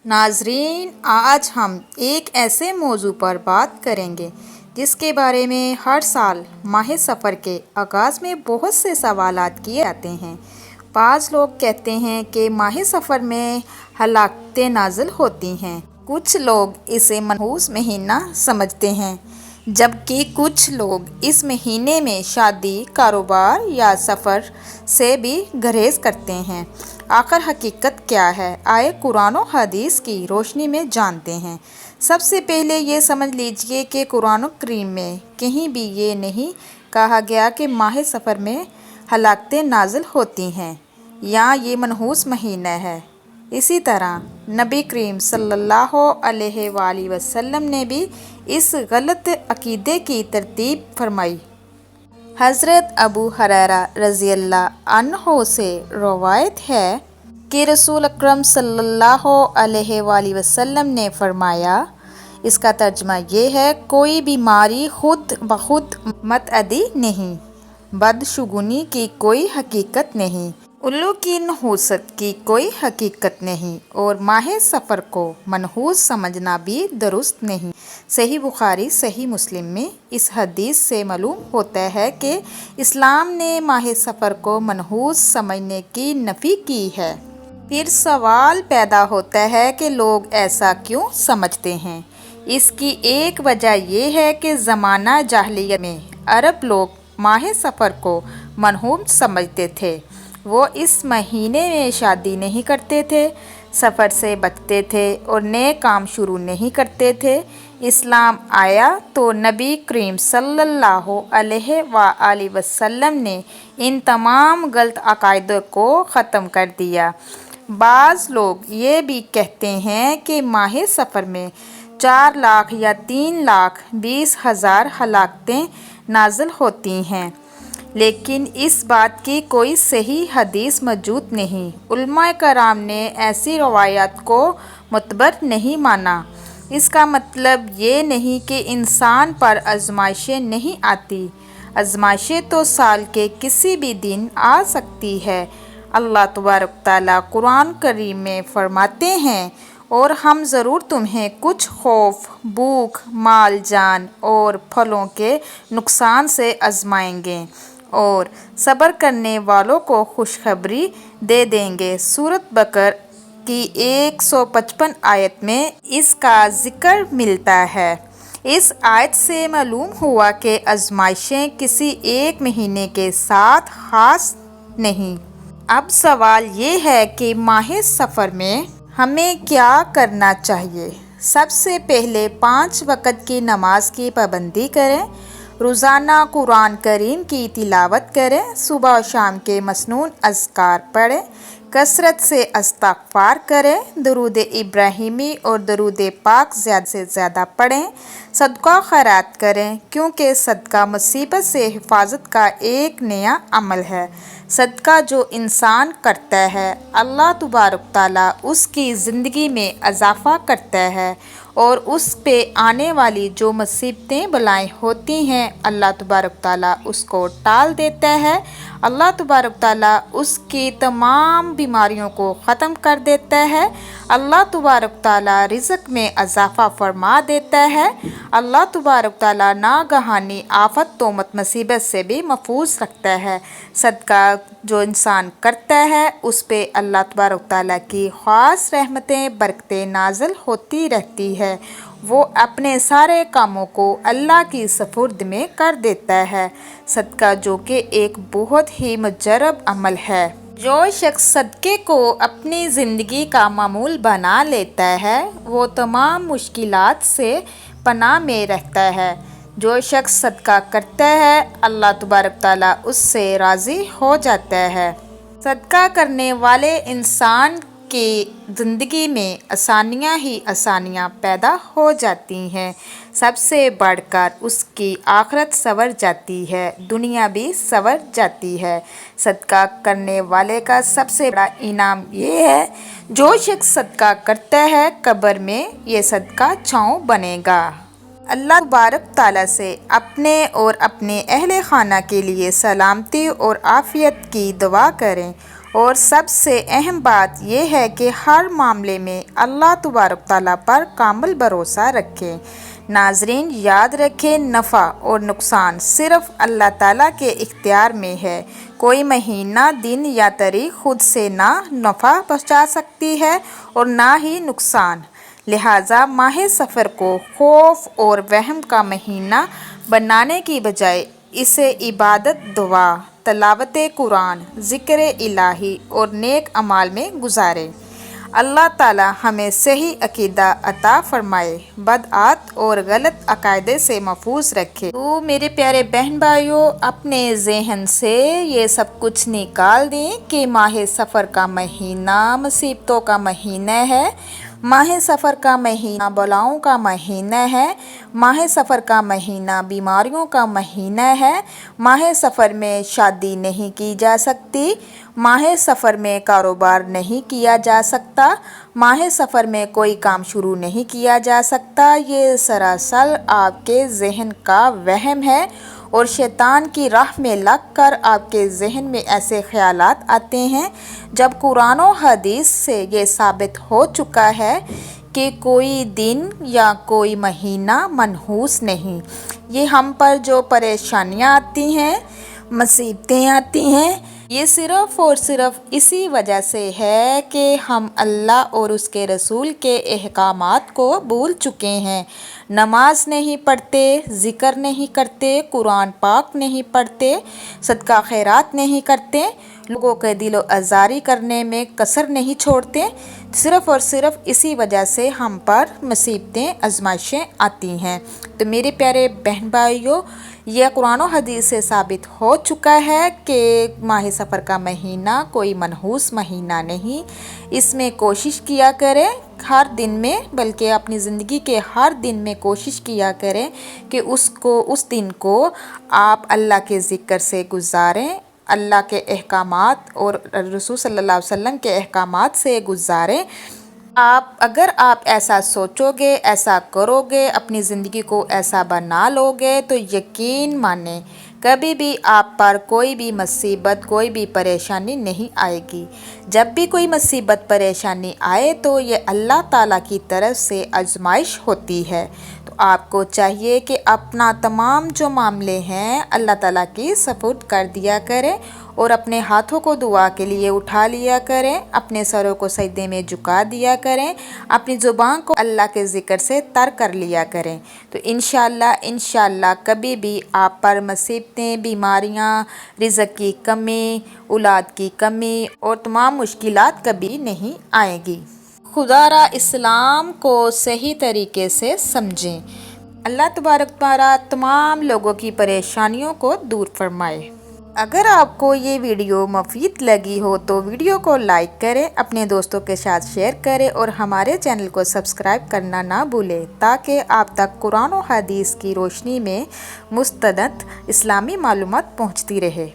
ناظرین، آج ہم ایک ایسے موضوع پر بات کریں گے جس کے بارے میں ہر سال ماہ سفر کے آغاز میں بہت سے سوالات کیے جاتے ہیں۔ بعض لوگ کہتے ہیں کہ ماہ سفر میں ہلاکتیں نازل ہوتی ہیں۔ کچھ لوگ اسے منحوس مہینہ سمجھتے ہیں، جبکہ کچھ لوگ اس مہینے میں شادی، کاروبار یا سفر سے بھی گریز کرتے ہیں۔ آخر حقیقت کیا ہے؟ آئے قرآن و حدیث کی روشنی میں جانتے ہیں۔ سب سے پہلے یہ سمجھ لیجیے کہ قرآن کریم میں کہیں بھی یہ نہیں کہا گیا کہ ماہ سفر میں ہلاکتیں نازل ہوتی ہیں یا یہ منحوس مہینہ ہے۔ اسی طرح نبی کریم صلی اللہ علیہ وآلہ وسلم نے بھی اس غلط عقیدے کی تردید فرمائی۔ حضرت ابو ہریرہ رضی اللہ عنہ سے روایت ہے کہ رسول اکرم صلی اللہ علیہ وآلہ وسلم نے فرمایا، اس کا ترجمہ یہ ہے، کوئی بیماری خود بخود متعدی نہیں، بدشگونی کی کوئی حقیقت نہیں، الو کی نحوست کی کوئی حقیقت نہیں، اور ماہ سفر کو منحوس سمجھنا بھی درست نہیں۔ صحیح بخاری صحیح مسلم میں اس حدیث سے معلوم ہوتا ہے کہ اسلام نے ماہ سفر کو منحوس سمجھنے کی نفی کی ہے۔ پھر سوال پیدا ہوتا ہے کہ لوگ ایسا کیوں سمجھتے ہیں؟ اس کی ایک وجہ یہ ہے کہ زمانہ جاہلیت میں عرب لوگ ماہ سفر کو منحوس سمجھتے تھے۔ وہ اس مہینے میں شادی نہیں کرتے تھے، سفر سے بچتے تھے اور نئے کام شروع نہیں کرتے تھے۔ اسلام آیا تو نبی کریم صلی اللہ علیہ وآلہ وسلم نے ان تمام غلط عقائد کو ختم کر دیا۔ بعض لوگ یہ بھی کہتے ہیں کہ ماہ سفر میں 4 لاکھ یا 3,20,000 ہلاکتیں نازل ہوتی ہیں، لیکن اس بات کی کوئی صحیح حدیث موجود نہیں۔ علماء کرام نے ایسی روایات کو معتبر نہیں مانا۔ اس کا مطلب یہ نہیں کہ انسان پر آزمائشیں نہیں آتی۔ آزمائشیں تو سال کے کسی بھی دن آ سکتی ہیں۔ اللہ تبارک تعالیٰ قرآن کریم میں فرماتے ہیں، اور ہم ضرور تمہیں کچھ خوف، بھوک، مال جان اور پھلوں کے نقصان سے آزمائیں گے، اور صبر کرنے والوں کو خوشخبری دے دیں گے۔ سورۃ بقرہ کی 155 آیت میں اس کا ذکر ملتا ہے۔ اس آیت سے معلوم ہوا کہ آزمائشیں کسی ایک مہینے کے ساتھ خاص نہیں۔ اب سوال یہ ہے کہ ماہ سفر میں ہمیں کیا کرنا چاہیے؟ سب سے پہلے 5 وقت کی نماز کی پابندی کریں، روزانہ قرآن کریم کی تلاوت کریں، صبح و شام کے مسنون اذکار پڑھیں، کثرت سے استغفار کریں، درود ابراہیمی اور درود پاک زیادہ سے زیادہ پڑھیں، صدقہ خیرات کریں، کیونکہ صدقہ مصیبت سے حفاظت کا ایک نیا عمل ہے۔ صدقہ جو انسان کرتا ہے، اللہ تبارک تعالیٰ اس کی زندگی میں اضافہ کرتا ہے، اور اس پہ آنے والی جو مصیبتیں بلائیں ہوتی ہیں، اللہ تبارک تعالیٰ اس کو ٹال دیتا ہے۔ اللہ تبارک تعالیٰ اس کی تمام بیماریوں کو ختم کر دیتا ہے۔ اللہ تبارک تعالیٰ رزق میں اضافہ فرما دیتا ہے۔ اللہ تبارک تعالیٰ ناگہانی آفت، تہمت، مصیبت سے بھی محفوظ رکھتا ہے۔ صدقہ جو انسان کرتا ہے، اس پہ اللہ تبارک تعالیٰ کی خاص رحمتیں، برکتیں نازل ہوتی رہتی ہے۔ وہ اپنے سارے کاموں کو اللہ کی سپرد میں کر دیتا ہے۔ صدقہ جو کہ ایک بہت ہی مجرب عمل ہے۔ جو شخص صدقے کو اپنی زندگی کا معمول بنا لیتا ہے، وہ تمام مشکلات سے پناہ میں رہتا ہے۔ جو شخص صدقہ کرتا ہے، اللہ تبارک تعالیٰ اس سے راضی ہو جاتا ہے۔ صدقہ کرنے والے انسان کی زندگی میں آسانیاں ہی آسانیاں پیدا ہو جاتی ہیں۔ سب سے بڑھ کر اس کی آخرت سنور جاتی ہے، دنیا بھی سنور جاتی ہے۔ صدقہ کرنے والے کا سب سے بڑا انعام یہ ہے، جو شخص صدقہ کرتا ہے، قبر میں یہ صدقہ چھاؤں بنے گا۔ اللہ تبارک تعالیٰ سے اپنے اور اپنے اہل خانہ کے لیے سلامتی اور عافیت کی دعا کریں، اور سب سے اہم بات یہ ہے کہ ہر معاملے میں اللہ تبارک تعالیٰ پر کامل بھروسہ رکھیں۔ ناظرین یاد رکھیں، نفع اور نقصان صرف اللہ تعالیٰ کے اختیار میں ہے۔ کوئی مہینہ، دن یا تاریخ خود سے نہ نفع پہنچا سکتی ہے اور نہ ہی نقصان۔ لہٰذا ماہ سفر کو خوف اور وہم کا مہینہ بنانے کی بجائے اسے عبادت، دعا، تلاوت قرآن، ذکر الہی اور نیک اعمال میں گزاریں۔ اللہ تعالیٰ ہمیں صحیح عقیدہ عطا فرمائے، بدعات اور غلط عقائد سے محفوظ رکھے۔ تو میرے پیارے بہن بھائیوں، اپنے ذہن سے یہ سب کچھ نکال دیں کہ ماہ سفر کا مہینہ مصیبتوں کا مہینہ ہے، ماہ سفر کا مہینہ بلاؤں کا مہینہ ہے، ماہ سفر کا مہینہ بیماریوں کا مہینہ ہے، ماہ سفر میں شادی نہیں کی جا سکتی، ماہ سفر میں کاروبار نہیں کیا جا سکتا، ماہ سفر میں کوئی کام شروع نہیں کیا جا سکتا۔ یہ سراسر آپ کے ذہن کا وہم ہے اور شیطان کی راہ میں لگ کر آپ کے ذہن میں ایسے خیالات آتے ہیں، جب قرآن و حدیث سے یہ ثابت ہو چکا ہے کہ کوئی دن یا کوئی مہینہ منحوس نہیں۔ یہ ہم پر جو پریشانیاں آتی ہیں، مصیبتیں آتی ہیں، یہ صرف اور صرف اسی وجہ سے ہے کہ ہم اللہ اور اس کے رسول کے احکامات کو بھول چکے ہیں۔ نماز نہیں پڑھتے، ذکر نہیں کرتے، قرآن پاک نہیں پڑھتے، صدقہ خیرات نہیں کرتے، لوگوں کے دل و آزاری کرنے میں کسر نہیں چھوڑتے۔ صرف اور صرف اسی وجہ سے ہم پر مصیبتیں، آزمائشیں آتی ہیں۔ تو میرے پیارے بہن بھائیوں، یہ قرآن و حدیث سے ثابت ہو چکا ہے کہ ماہ سفر کا مہینہ کوئی منحوس مہینہ نہیں۔ اس میں کوشش کیا کریں ہر دن میں، بلکہ اپنی زندگی کے ہر دن میں کوشش کیا کریں کہ اس دن کو آپ اللہ کے ذکر سے گزاریں، اللہ کے احکامات اور رسول صلی اللہ علیہ وسلم کے احکامات سے گزاریں۔ اگر آپ ایسا سوچو گے، ایسا کرو گے، اپنی زندگی کو ایسا بنا لو گے، تو یقین مانیں کبھی بھی آپ پر کوئی بھی مصیبت، کوئی بھی پریشانی نہیں آئے گی۔ جب بھی کوئی مصیبت، پریشانی آئے تو یہ اللہ تعالیٰ کی طرف سے آزمائش ہوتی ہے۔ تو آپ کو چاہیے کہ اپنا تمام جو معاملے ہیں اللہ تعالیٰ کی سپرد کر دیا کریں اور اپنے ہاتھوں کو دعا کے لیے اٹھا لیا کریں، اپنے سروں کو سجدے میں جھکا دیا کریں، اپنی زبان کو اللہ کے ذکر سے تر کر لیا کریں۔ تو انشاءاللہ کبھی بھی آپ پر مصیبتیں، بیماریاں، رزق کی کمی، اولاد کی کمی اور تمام مشکلات کبھی نہیں آئیں گی۔ خدا را اسلام کو صحیح طریقے سے سمجھیں۔ اللہ تبارک تعالیٰ تمام لوگوں کی پریشانیوں کو دور فرمائے۔ اگر آپ کو یہ ویڈیو مفید لگی ہو تو ویڈیو کو لائک کریں، اپنے دوستوں کے ساتھ شیئر کریں اور ہمارے چینل کو سبسکرائب کرنا نہ بھولیں تاکہ آپ تک قرآن و حدیث کی روشنی میں مستند اسلامی معلومات پہنچتی رہے۔